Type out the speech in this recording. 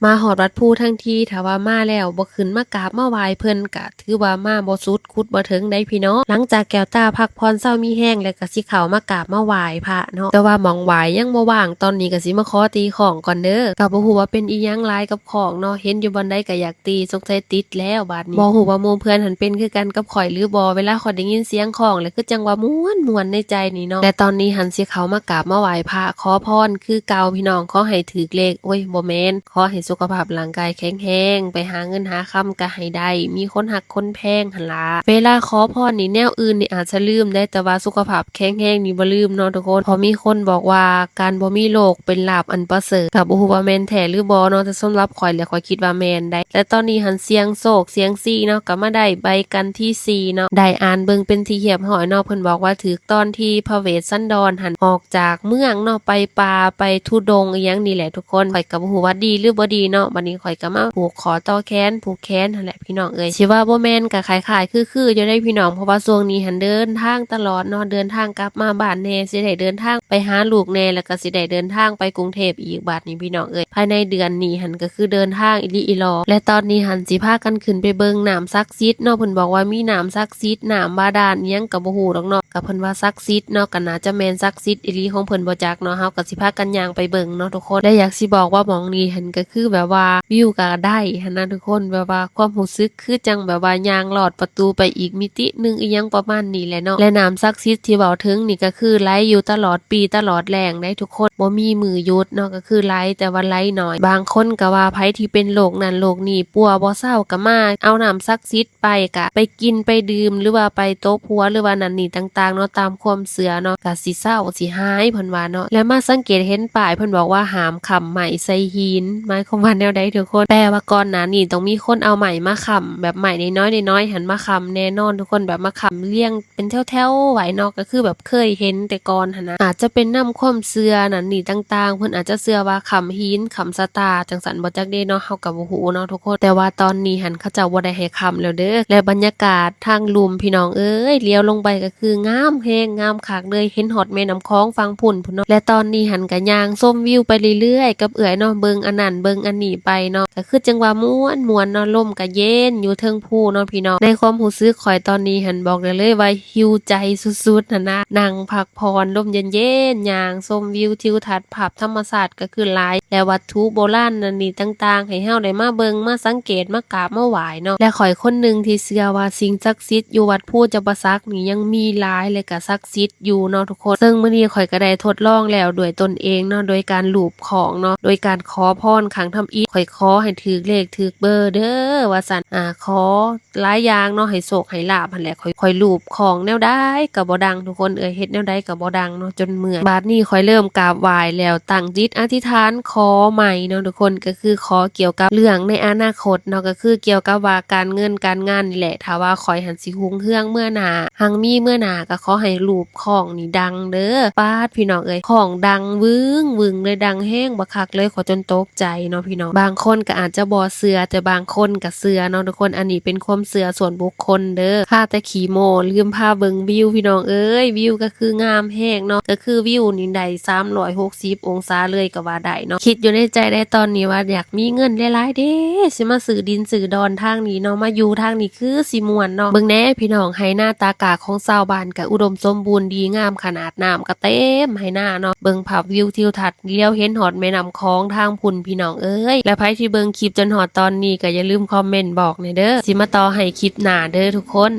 มาฮอดวัดภูทั้งทีถ้าว่ามาแล้วบ่ขึ้นมากราบมาไหว้เพิ่นก็ถือว่ามาบ่สุดคุดบ่ถึงได้พี่น้องหลังจากแก้วตาพักผ่อนเซามีแรงแล้วก็สิเข้ามากราบมาไหว้พระเนาะแต่ว่าหม้องไหว้ยังบ่ว่างตอนนี้ก็สิมาขอตีของก่อนเด้อก็บ่ฮู้ว่าเป็นอีหยังหลายกับของเนาะเห็นอยู่บ่อนใดก็อยากตีสงสัยติดแล้วบัดนี้บ่ฮู้ว่าหมู่เพื่อนหันเป็นคือกันกับข้อยหรือบ่เวลาข้อยได้ยินเสียงของแล้วคือจังว่าม่วนๆในใจนี่เนาะและตอนนี้หันสิเข้ามากราบมาไหว้พระขอพรคือเก่าพี่น้องขอให้ถูกเลขโอ้ยบ่แม่นขอให้สุขภาพร่างกายแข็งแรงไปหาเงินหาคำก็ให้ได้มีคนหักคนแพงหั่นล่ะเวลาขอพรนี่แนวอื่นนี่อาจจะลืมได้แต่ว่าสุขภาพแข็งแรงนี่บ่ลืมเนาะทุกคนเพราะมีคนบอกว่าการบ่มีโรคเป็นลาภอันประเสริฐก็บ่ฮู้ว่าแม่นแท้หรือบ่เนาะแต่สำหรับข้อยแล้วข้อยคิดว่าแม่นได้และตอนนี้หันเสียงโศกเสียงซี่เนาะก็มาได้ใบกันที่4เนาะได้อ่านเบิ่งเป็นที่เรียบร้อยเนาะเพิ่นบอกว่าถูกตอนที่พระเวสสันดรหันออกจากเมืองเนาะไปป่าไปธุดงค์อีหยังนี่แหละทุกคนข้อยก็บ่ฮู้ว่าดีหรือบ่ดีเนาะบัดนี้ข้อยก็มาผูกคอต่อแขนผูกแขนนั่นแหละพี่น้องเอ้ยสิว่าบ่แม่นก็คล้ายๆคือๆอยู่ได้พี่น้องเพราะว่าช่วงนี้หันเดินทางตลอดเนาะเดินทางกลับมาบ้านแน่สิได้เดินทางไปหาลูกแน่แล้วก็สิได้เดินทางไปกรุงเทพอีกบัดนี้พี่น้องเอ้ยภายในเดือนนี้หันก็คือเดินทางอีหลีอีหลอและตอนนี้หันสิพากันขึ้นไปเบิ่งน้ำศักดิ์สิทธิ์เนาะเพิ่นบอกว่ามีน้ำศักดิ์สิทธิ์น้ำบาดาลอิหยังก็บ่ฮู้ดอกเนาะก็เพิ่นว่าศักดิ์สิทธิ์เนาะก็น่าจะแม่นศักดิ์สิทธิ์อีหลีของเพิ่นบ่จักเนาะเฮาก็สิพากันย่างไปเบิ่งเนาะทุกคนและอยากสิบอกว่าหม้องนี้หันก็คือแบบว่าวิวก็ได้หันนะทุกคนแบบว่าความรู้สึกคือจังแบบว่าย่างลอดประตูไปอีกมิติหนึงอีหยังประมาณนี้แหละเนาะและน้ำศักดิ์สิทธิ์ที่เว้าถึงนี่ก็คือไหลอยู่ตลอดปีตลอดแล้งได้ทุกคนบ่มีมื้อหยุดเนาะก็คือไหลแต่ว่าไหลน้อยบางคนก็ว่าไผที่เป็นโรคนั้นโรคนี้ปัวบ่เศร้าก็มาเอาน้ำศักดิ์สิทธิ์ไปก็ไปกินไปดื่มหรือว่าไปโต๊ะผัวหรือว่านั่นนี่ต่างๆเนาะตามความเชื่อเนาะก็สิเศร้าสิหายเพิ่นว่าเนาะและมาสังเกตเห็นป้ายเพิ่นบอกว่าห้ามค้ำไหมใส่หินหมายความว่าแนวใดทุกคนแปลว่าก่อนหน้านี้ต้องมีคนเอาไหมมาค้ำแบบไหมน้อยๆน้อยๆหันมาค้ำแน่นอนทุกคนแบบมาค้ำเรียงเป็นแถวๆไว้เนาะก็คือแบบเคยเห็นแต่ก่อนหันนะอาจจะเป็นนำความเชื่อนั่นนี่ต่างๆเพิ่นอาจจะเชื่อว่าค้ำหินค้ำสตาร์จังสันบ่จักเด้เนาะเฮาก็บ่ฮู้เนาะทุกคนแต่ว่าตอนนี้หันเขาเจ้าบ่ได้ให้ค้ำแล้วเด้อและบรรยากาศทางลุ่มพี่น้องเอ้ยเลี้ยวลงไปก็คืองามแฮงงามคักเลยเห็นฮอดแม่น้ำคองฟังพุ่นพุ่นเนาะและตอนนี้หันก็ย่างชมวิวไปเรื่อยๆกับเอื้อยเนาะเบิ่งอันนั้นเบิ่งอันนี้ไปเนาะก็คือจังว่าม่วนๆเนาะลมก็เย็นอยู่เทิงภูเนาะพี่น้องในความรู้สึกข่อยตอนนี้หันบอกได้เลยว่าหิวใจสุดๆนะนั่งพักผ่อนลมเย็นๆย่างชมวิวทิวทัศน์ภาพธรรมชาติก็คือหลายและวัตถุโบราณนั่นนี่ต่างๆให้เฮาได้มาเบิ่งมาสังเกตมากราบมาไหว้เนาะและข่อยคนหนึ่งที่เชื่อว่าสิ่งศักดิ์สิทธิ์อยู่วัดภูจำปาสักนี่ยังมีหลายเลยก็ศักดิ์สิทธิ์อยู่เนาะทุกคนซึ่งมื้อนี้ข่อยก็ได้ทดลองแล้วด้วยตนเองเนาะโดยการลูบของเนาะโดยการขอพรขังทำอิฐข่อยขอให้ถูกเลขถูกเบอร์เด้อว่าซั่นขอหลายอย่างเนาะให้โชคให้ลาภหั่นแหละข่อยลูบของแนวใดก็บ่ดังทุกคนเฮ็ดแนวใดก็บ่ดังเนาะจนเมื่อยบาดนี้ข่อยเริ่มกราบไหว้แล้วตั้งจิตอธิษฐานขอใหม่เนาะทุกคนก็คือขอเกี่ยวกับเรื่องในอนาคตเนาะก็คือเกี่ยวกับว่าการเงินการงานนี่แหละถ้าว่าข่อยหันสิรุ่งเรืองเมื่อหน้าหังมีเมื่อหน้าก็ขอให้รูปของนี่ดังเด้อปาดพี่น้องของดังวึ้งเลยดังแห้งบักคักเลยขอจนตกใจเนาะพี่น้องบางคนก็อาจจะบ่เชื่อแต่บางคนก็เชื่อเนาะทุกคนอันนี้เป็นความเชื่อส่วนบุคคลเด้อค่าแต่ขี้โมลืมพาเบิ่งวิวพี่น้องวิวก็คืองามแห้งเนาะก็คือวิวนี่ได้360องศาเลยก็ว่าได้เนาะคิดอยู่ในใจได้ตอนนี้ว่าอยากมีเงินหลายๆเด้สิมาซื้อดินซื้อดอนทางนี้เนาะมาอยู่ทางนี้คือสิม่วนเนาะเบิ่งแน่พี่น้องไหหน้าตากาของชาวบ้านก็อุดมสมบูรณ์ดีงามขนาดน้ำก็เต็มไหหน้าเนาะเบิ่งภาพวิวทิวทัศน์เลี้ยวเห็นหอดแม่น้ำคองทางพุ่นพี่น้องและไผที่เบิ่งคลิปจนหอดตอนนี้ก็อย่าลืมคอมเมนต์บอกหน่อยเด้อสิมาต่อให้คลิปหน้าเด้อทุกคน